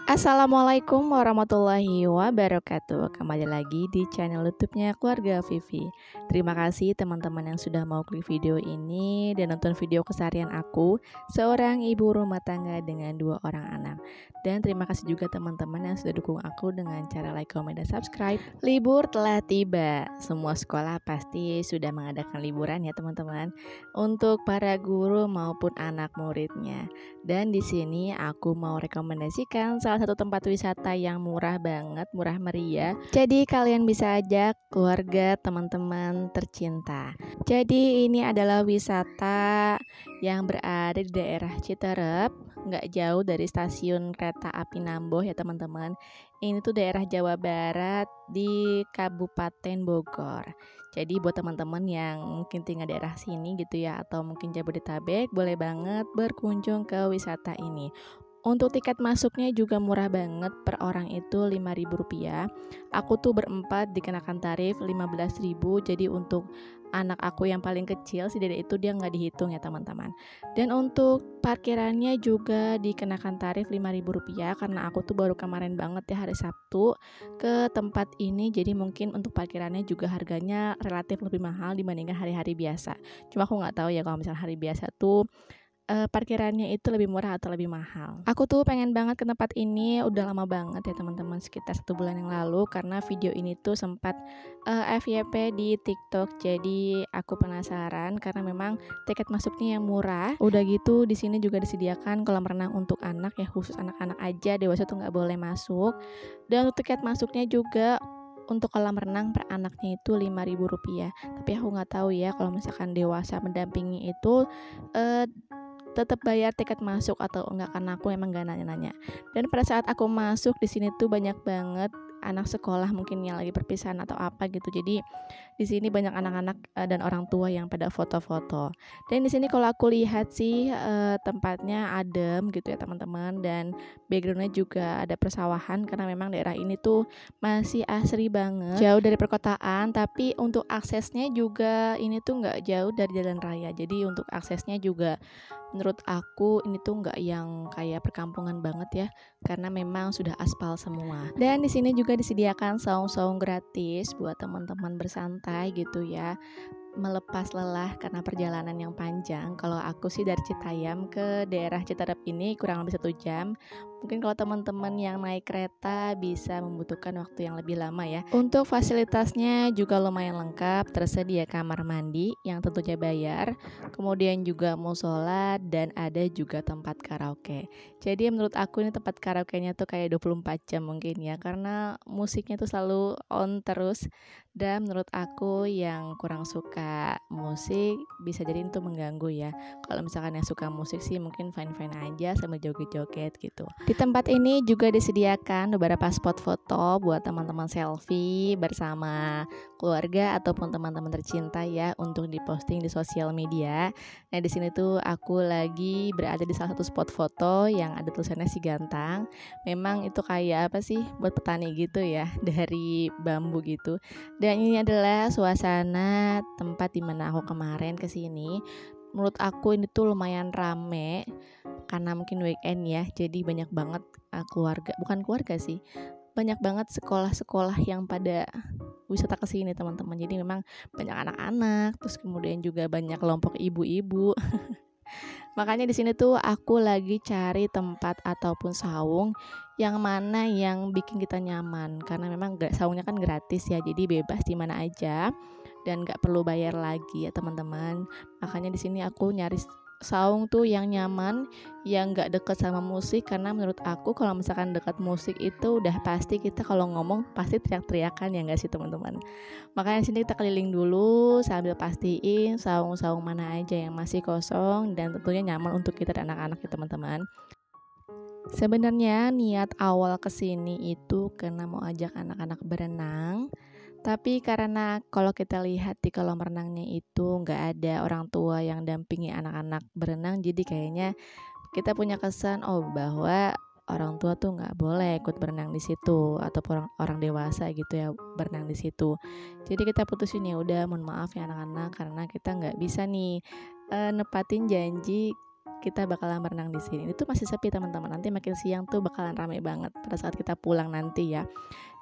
Assalamualaikum warahmatullahi wabarakatuh. Kembali lagi di channel YouTube-nya Keluarga Vivi. Terima kasih teman-teman yang sudah mau klik video ini dan nonton video keseharian aku, seorang ibu rumah tangga dengan 2 orang anak. Dan terima kasih juga teman-teman yang sudah dukung aku dengan cara like, komen, dan subscribe. Libur telah tiba. Semua sekolah pasti sudah mengadakan liburan ya teman-teman, untuk para guru maupun anak muridnya. Dan di sini aku mau rekomendasikan salah satu tempat wisata yang murah banget, murah meriah. Jadi kalian bisa ajak keluarga, teman-teman tercinta. Jadi ini adalah wisata yang berada di daerah Citerep, nggak jauh dari stasiun kereta api Namboh ya teman-teman. Ini tuh daerah Jawa Barat di Kabupaten Bogor. Jadi buat teman-teman yang mungkin tinggal daerah sini gitu ya, atau mungkin Jabodetabek, boleh banget berkunjung ke wisata ini. Untuk tiket masuknya juga murah banget, per orang itu Rp5.000. Aku tuh berempat dikenakan tarif Rp15.000. Jadi untuk anak aku yang paling kecil, si Dede itu dia nggak dihitung ya teman-teman. Dan untuk parkirannya juga dikenakan tarif Rp5.000, karena aku tuh baru kemarin banget ya hari Sabtu ke tempat ini. Jadi mungkin untuk parkirannya juga harganya relatif lebih mahal dibandingkan hari-hari biasa. Cuma aku nggak tahu ya kalau misalnya hari biasa tuh parkirannya itu lebih murah atau lebih mahal. Aku tuh pengen banget ke tempat ini udah lama banget ya teman-teman, sekitar 1 bulan yang lalu, karena video ini tuh sempat FYP di TikTok. Jadi aku penasaran karena memang tiket masuknya yang murah. Udah gitu di sini juga disediakan kolam renang untuk anak ya, khusus anak-anak aja, dewasa tuh nggak boleh masuk. Dan untuk tiket masuknya juga untuk kolam renang per anaknya itu Rp5.000. Tapi aku nggak tahu ya kalau misalkan dewasa mendampingi itu tetap bayar tiket masuk atau enggak, karena aku emang gak nanya-nanya. Dan pada saat aku masuk di sini tuh banyak banget anak sekolah mungkin yang lagi perpisahan atau apa gitu. Jadi di sini banyak anak-anak dan orang tua yang pada foto-foto. Dan di sini kalau aku lihat sih tempatnya adem gitu ya teman-teman, dan backgroundnya juga ada persawahan, karena memang daerah ini tuh masih asri banget, jauh dari perkotaan. Tapi untuk aksesnya juga ini tuh nggak jauh dari jalan raya. Jadi untuk aksesnya juga menurut aku ini tuh nggak yang kayak perkampungan banget ya, karena memang sudah aspal semua. Dan di sini juga disediakan saung-saung gratis buat teman-teman bersantai gitu ya, melepas lelah karena perjalanan yang panjang. Kalau aku sih dari Citayam ke daerah Citerep ini kurang lebih 1 jam. Mungkin kalau teman-teman yang naik kereta bisa membutuhkan waktu yang lebih lama ya. Untuk fasilitasnya juga lumayan lengkap, tersedia kamar mandi yang tentunya bayar, kemudian juga musola, dan ada juga tempat karaoke. Jadi menurut aku ini tempat karaoke-nya tuh kayak 24 jam mungkin ya, karena musiknya tuh selalu on terus. Dan menurut aku yang kurang suka musik bisa jadi itu mengganggu ya. Kalau misalkan yang suka musik sih mungkin fine-fine aja sambil joget-joget gitu. Di tempat ini juga disediakan beberapa spot foto buat teman-teman selfie bersama keluarga ataupun teman-teman tercinta ya, untuk diposting di sosial media. Nah di sini tuh aku lagi berada di salah satu spot foto yang ada tulisannya Si Gantang. Memang itu kayak apa sih, buat petani gitu ya, dari bambu gitu. Dan ini adalah suasana tempat dimana aku kemarin kesini. Menurut aku ini tuh lumayan rame karena mungkin weekend ya. Jadi banyak banget keluarga, bukan keluarga sih, banyak banget sekolah-sekolah yang pada wisata ke sini teman-teman. Jadi memang banyak anak-anak, terus kemudian juga banyak kelompok ibu-ibu. Makanya di sini tuh aku lagi cari tempat ataupun saung yang mana yang bikin kita nyaman, karena memang saungnya kan gratis ya, jadi bebas di mana aja dan nggak perlu bayar lagi ya teman-teman. Makanya di sini aku nyari saung tuh yang nyaman, yang nggak deket sama musik, karena menurut aku kalau misalkan dekat musik itu udah pasti kita kalau ngomong pasti teriak-teriakan ya nggak sih teman-teman. Makanya di sini kita keliling dulu sambil pastiin saung-saung mana aja yang masih kosong dan tentunya nyaman untuk kita dan anak-anak ya teman-teman. Sebenarnya niat awal kesini itu karena mau ajak anak-anak berenang, tapi karena kalau kita lihat di kolam renangnya itu nggak ada orang tua yang dampingi anak-anak berenang, jadi kayaknya kita punya kesan bahwa orang tua tuh nggak boleh ikut berenang di situ, atau orang dewasa gitu ya berenang di situ. Jadi kita putusin ya udah, mohon maaf ya anak-anak, karena kita nggak bisa nih nepatin janji kita bakalan berenang di sini. Itu masih sepi teman-teman. Nanti makin siang tuh bakalan ramai banget pada saat kita pulang nanti ya.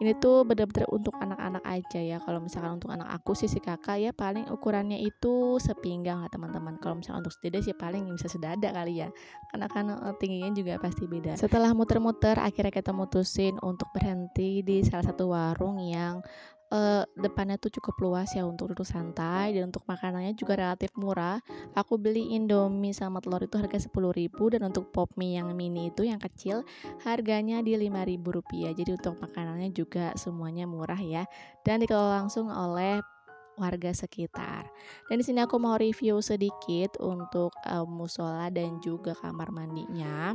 Ini tuh bener-bener untuk anak-anak aja ya. Kalau misalkan untuk anak aku sih si kakak ya paling ukurannya itu sepinggang lah teman-teman. Kalau misalkan untuk sedada sih paling bisa sedada kali ya. Karena kan tingginya juga pasti beda. Setelah muter-muter akhirnya kita mutusin untuk berhenti di salah satu warung yang depannya tuh cukup luas ya untuk duduk santai, dan untuk makanannya juga relatif murah. Aku beli Indomie sama telur itu harga 10.000, dan untuk pop mie yang mini itu yang kecil harganya di Rp5.000. Jadi untuk makanannya juga semuanya murah ya, dan dikelola langsung oleh warga sekitar. Dan di sini aku mau review sedikit untuk musola dan juga kamar mandinya.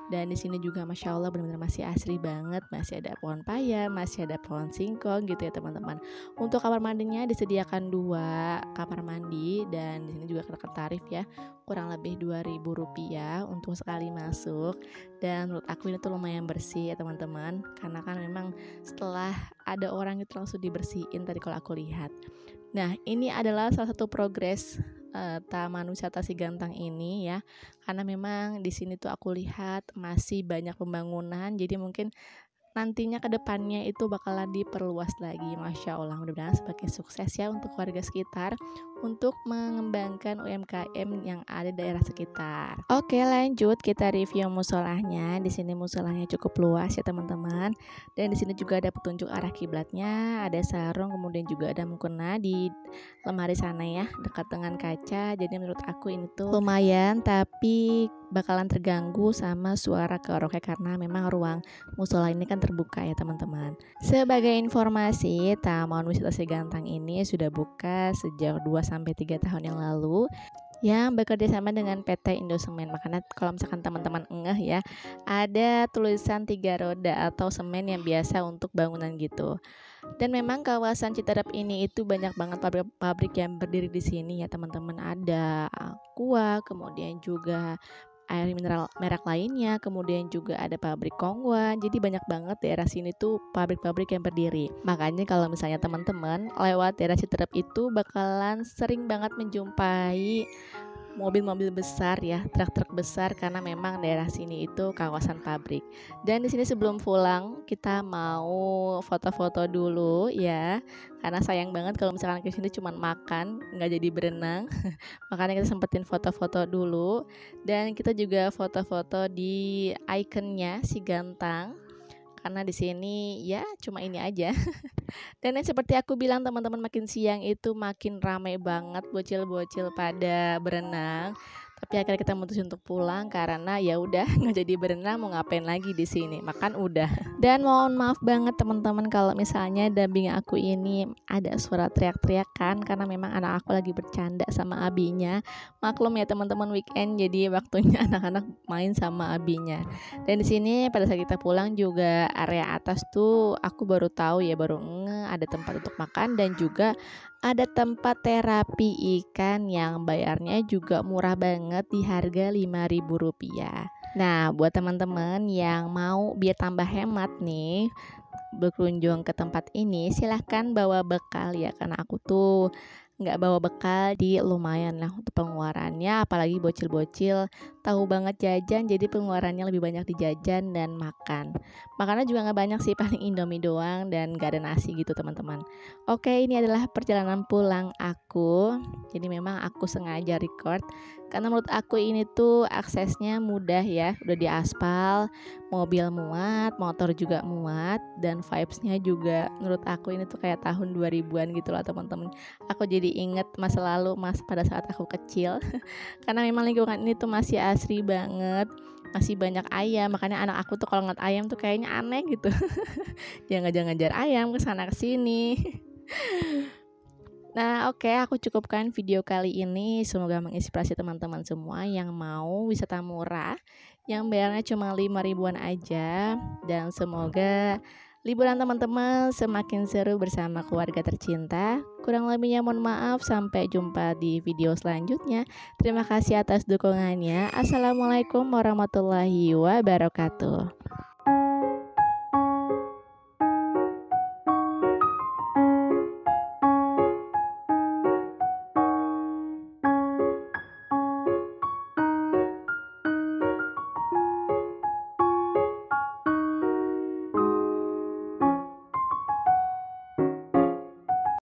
Dan di sini juga masya Allah benar-benar masih asri banget, masih ada pohon paya, masih ada pohon singkong gitu ya teman-teman. Untuk kamar mandinya disediakan 2 kamar mandi, dan di sini juga kenakan tarif ya, kurang lebih Rp2.000 untuk sekali masuk. Dan menurut aku ini tuh lumayan bersih ya teman-teman, karena kan memang setelah ada orang itu langsung dibersihin tadi kalau aku lihat. Nah, ini adalah salah satu progres Taman Wisata Sigantang ini ya, karena memang di sini tuh aku lihat masih banyak pembangunan, jadi mungkin nantinya ke depannya itu bakalan diperluas lagi. Masya Allah, mudah-mudahan sebagai sukses ya untuk warga sekitar untuk mengembangkan UMKM yang ada di daerah sekitar. Oke, lanjut kita review musolahnya. Di sini musolahnya cukup luas ya teman-teman, dan di sini juga ada petunjuk arah kiblatnya, ada sarung, kemudian juga ada mukena di lemari sana ya, dekat dengan kaca. Jadi menurut aku ini tuh lumayan, tapi bakalan terganggu sama suara karaoke karena memang ruang musola ini kan terbuka ya teman-teman. Sebagai informasi, Taman Wisata Sigantang ini sudah buka sejak 2-3 tahun yang lalu yang bekerja sama dengan PT Indosemen. Makanya kalau misalkan teman-teman ngeh ya, ada tulisan 3 roda atau semen yang biasa untuk bangunan gitu. Dan memang kawasan Citerep ini itu banyak banget pabrik-pabrik yang berdiri di sini ya teman-teman. Ada Aqua, kemudian juga air mineral merek lainnya, kemudian juga ada pabrik Kongwan. Jadi banyak banget daerah sini tuh pabrik-pabrik yang berdiri. Makanya kalau misalnya teman-teman lewat daerah Citerep itu bakalan sering banget menjumpai mobil-mobil besar ya, truk-truk besar, karena memang daerah sini itu kawasan pabrik. Dan di sini sebelum pulang kita mau foto-foto dulu ya, karena sayang banget kalau misalkan ke sini cuma makan, nggak jadi berenang. Makanya kita sempetin foto-foto dulu, dan kita juga foto-foto di ikonnya Sigantang, karena di sini ya cuma ini aja. Dan yang seperti aku bilang teman-teman, makin siang itu makin ramai banget bocil-bocil pada berenang. Tapi akhirnya kita mutusin untuk pulang karena ya udah nggak jadi berenang, mau ngapain lagi di sini, makan udah. Dan mohon maaf banget teman-teman kalau misalnya damping aku ini ada suara teriak-teriakan, karena memang anak aku lagi bercanda sama abinya. Maklum ya teman-teman, weekend jadi waktunya anak-anak main sama abinya. Dan di sini pada saat kita pulang juga area atas tuh aku baru tahu ya, baru ada tempat untuk makan, dan juga ada tempat terapi ikan yang bayarnya juga murah banget di harga Rp5.000. Nah, buat teman-teman yang mau biar tambah hemat nih berkunjung ke tempat ini, silahkan bawa bekal ya, karena aku tuh nggak bawa bekal, di lumayan lah untuk pengeluarannya, apalagi bocil-bocil tahu banget jajan, jadi pengeluarannya lebih banyak di jajan dan makan. Makannya juga nggak banyak sih, paling Indomie doang dan nggak ada nasi gitu teman-teman. Oke, ini adalah perjalanan pulang aku. Jadi memang aku sengaja record karena menurut aku ini tuh aksesnya mudah ya, udah di aspal, mobil muat, motor juga muat, dan vibesnya juga menurut aku ini tuh kayak tahun 2000-an gitu loh teman-teman. Aku jadi inget masa lalu, pada saat aku kecil. Karena memang lingkungan ini tuh masih asri banget, masih banyak ayam. Makanya anak aku tuh kalau ngeliat ayam tuh kayaknya aneh gitu. Jangan ngejar ayam kesana kesini. Nah, oke, aku cukupkan video kali ini. Semoga menginspirasi teman-teman semua yang mau wisata murah, yang bayarnya cuma 5.000-an aja. Dan semoga liburan teman-teman semakin seru bersama keluarga tercinta. Kurang lebihnya mohon maaf. Sampai jumpa di video selanjutnya. Terima kasih atas dukungannya. Assalamualaikum warahmatullahi wabarakatuh.